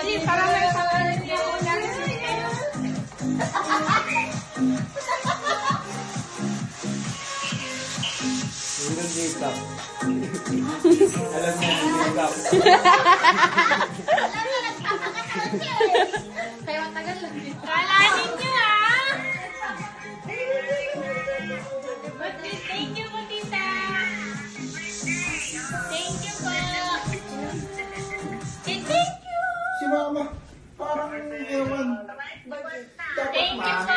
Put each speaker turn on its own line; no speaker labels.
Kasi parang may pangalan niya ako dahil
Yung makeup. Alam niya yung makeup.
Alam mo, nagpapakataon siya eh. Kaya matagal lang din.
kalanin niyo ah! Thank you po, tita! Thank you po! And thank you!
Si mama, parang ewan. Dapat
Thank you po!